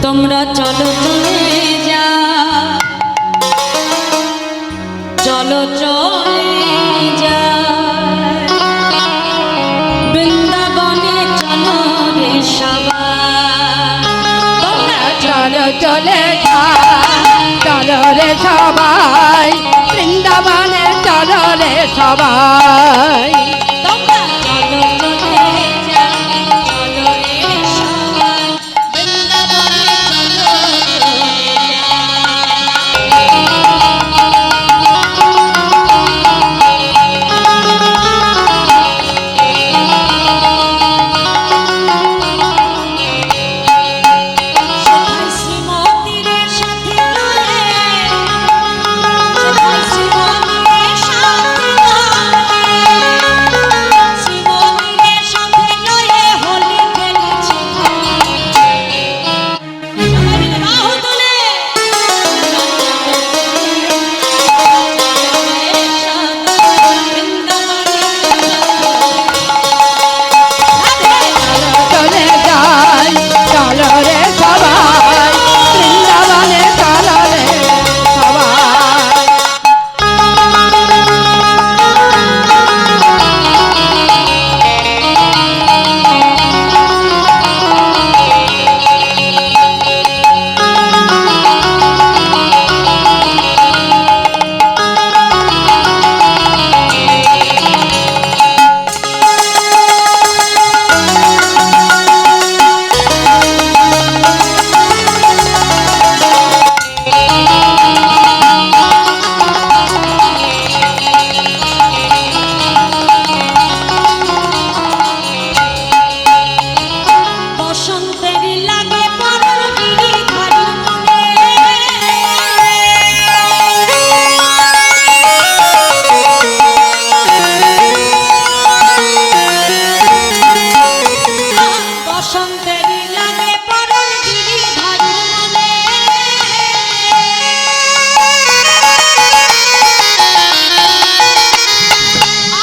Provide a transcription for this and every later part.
তোমরা চলো চলে যা, চলো চলে যা বৃন্দাবনে, চলো রে সবাই। তোমরা চলো চলে যা, চলো রে সবাই বৃন্দাবনে, চলো রে সবাই। তোমরা চলো চলে যা, চলো রে সবাই বৃন্দাবনে, চলো চলে যা। সেথায় শ্রীমতীর সাথে লয়ে, সেথায় শ্রীমতীর সাথে লয়ে, শ্রীমতীর সাথে লয়ে হোলি খেলেছি। সবাই মিলে বাহু তুলে চলে যাই, চলো রে সবাই বৃন্দাবনে, চলো রে সবাই। বসন্তের লাগে পরার গিরিধারীর মনে, বসন্তের লাগে পরার গিরিধারীর মনে।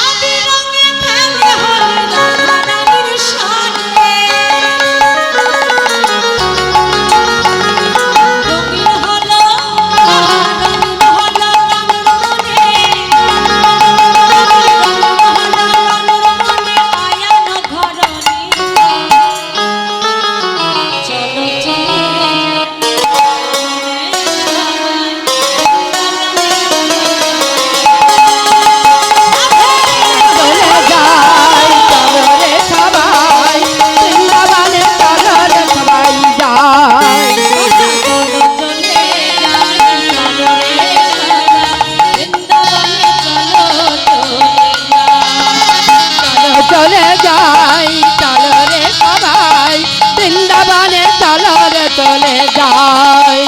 আবির রঙে খেলে হয় রাধারানীর সাথে, রঙিন হলো রঙিন হলো রানুর মনে, রঙিন হলো রানুর মনে আয়ান ঘরণী। চলো চলে চলে যাই, চলো রে সবাই বৃন্দাবনে, চলো রে সবাই যাই। চলে যাই, চলো রে সবাই বৃন্দাবনে, চলো রে চলে যাই।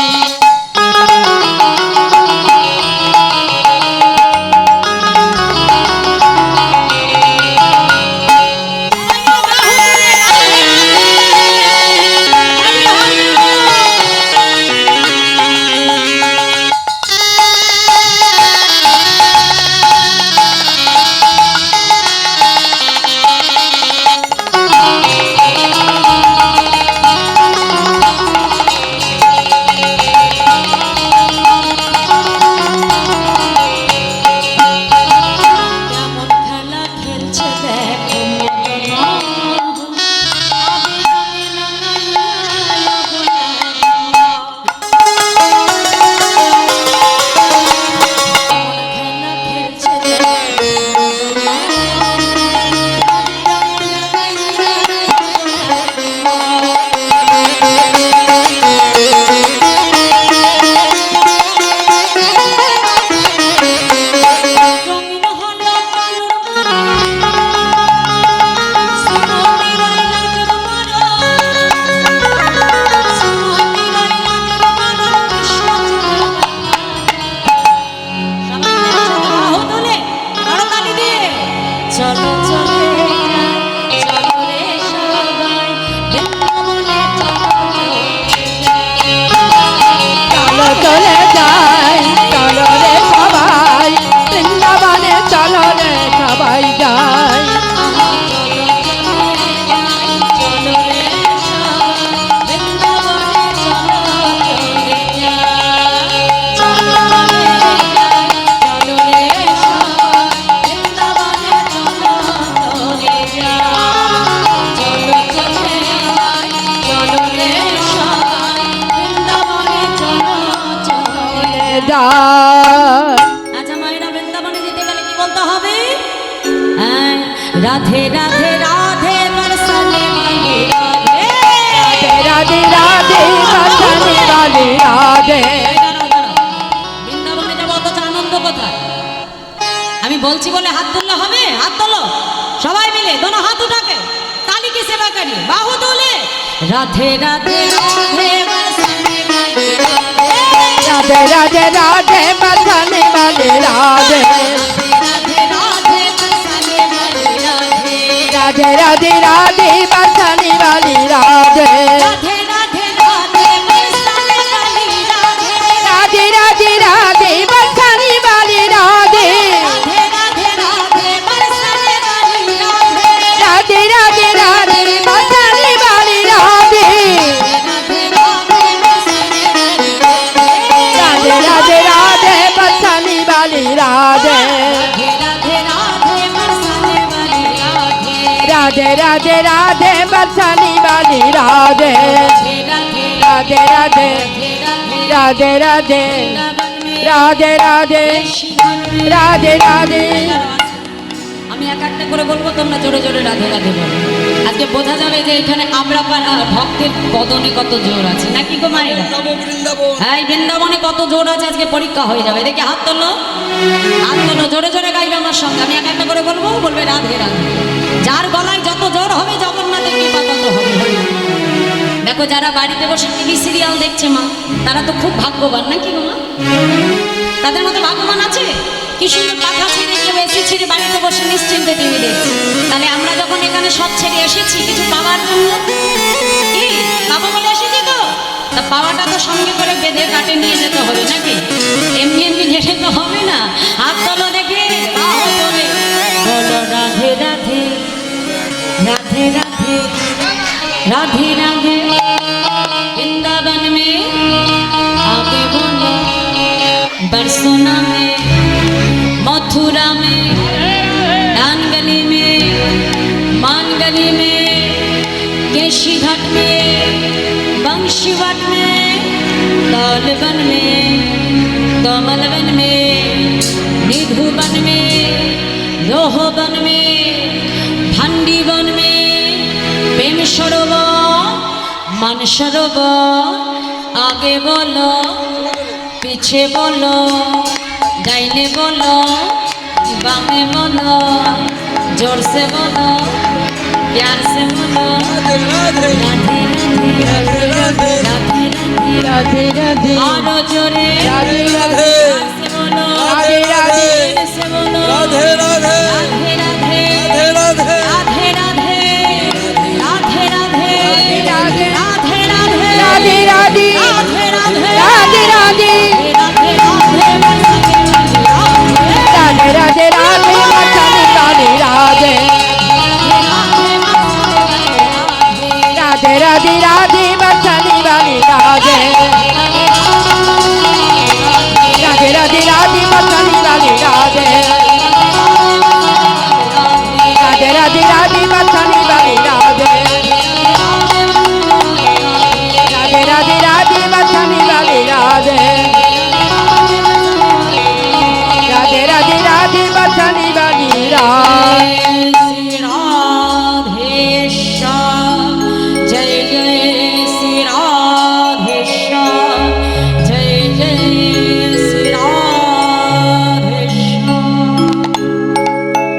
কেমন খেলা খেলছে দেখো মদন, আবির রঙে রাঙাইয়া বনের কেমন খেলা খেলছে দেখো রঙিন হলো কানুর মনে, শ্রীমতীর লাজের মরণ, শ্রীমতীর লাজের মরণ কৃষ্ণ সবাই মিলে একসাথে বাহু তুলে করতালি দিয়ে চলো চলে যাই, চলো রে সবাই বৃন্দাবনে, চলো চলে যাই। চলো চলে যাই, চলো রে সবাই বৃন্দাবনে, চলো রে সবাই যাই। আহা চলো চলে যাই, চলো রে সবাই বৃন্দাবনে, চলো আচ্ছা মায়েরা বৃন্দাবনে যেতে গেলে কি বলতে হবে? হ্যাঁ, রাধে রাধে রাধে বরসানে वाली রাধে। राधे राधे बरसाने वाली राधे। এই দাঁড়াও, দাঁড়াও। বৃন্দাবনে যাবো অথচ আনন্দ কোথায়? আমি বলছি বলে হাত তুললে হবে? হাত তোলো সবাই মিলে, দোনো হাত উঠাকে, তালি की सेवा करिए, बाहु তোলে। রাধে রাধে রাধে বরসানে वाली राधे राधे राधे बरसाने वाली राधे। राधे राधे राधे बरसाने वाली राधे। राधे राधे राधे बरसाने वाली राधे। राधे राधे राधे बरसाने वाली राधे। राधे राधे राधे बरसाने वाली राधे। राधे राधे राधे बरसाने वाली राधे। राधे राधे राधे बरसाने वाली राधे। राधे राधे राधे राधे राधे राधे राधे राधे। আমি এক একটা করে বলবো, তোমরা জোরে জোরে রাধে রাধে বলো। আজকে বোঝা যাবে যে এখানে আমরা পাড়া ভক্তের বদনে কত জোর আছে, নাকি গো মায়েরা? হ্যাঁ, এই বৃন্দাবনে কত জোর আছে আজকে পরীক্ষা হয়ে যাবে। দেখি হাত তোলো, হাত তোলো, জোরে জোরে গাইবে আমার সঙ্গে। আমি এক একটা করে বলবো, বলবে রাধে রাধে। যার গলায় যত জোর হবে জগন্নাথের কৃপা তত হবে। দেখো যারা বাড়িতে বসে টিভি সিরিয়াল দেখছে মা, তারা তো খুব ভাগ্যবান, নাকি গো মা? তাদের মতো ভাগ্যবান আছে? কি সুন্দর পাখা ছেড়ে কেউ এসি ছেড়ে বাড়িতে বসে নিশ্চিন্তে টিভি দেখছে। তাহলে আমরা যখন এখানে সব ছেড়ে এসেছি কিছু পাওয়ার জন্য, কি পাবো বলে এসেছি তো, তা পাওয়াটা তো সঙ্গে করে বেঁধে কাটে নিয়ে যেতে হবে, নাকি? এমনি এমনি ঘেটে তো হবে না। হাত তোলো দেখে, বাহু তোলে, বলো রাধে রাধে রাধে রাধে राधे राधे। वृंदावन में आगे बोलो, बरसोना में, मथुरा में, डान गली में, मान गली में, केशी घाट में, बंशीवाट में, तालवन में, कमलवन में, निधुवन में, लोहवन में, भंडीवन में, प्रेम सरोवर, मान सरोवर। आगे बोलो, पीछे बोलो, दाहिने बोलो, बामे बोलो, जोर से बोलो, प्यार से बोलो, राधे राधे राधे राधे राधे राधे और जोरे राधे राधे।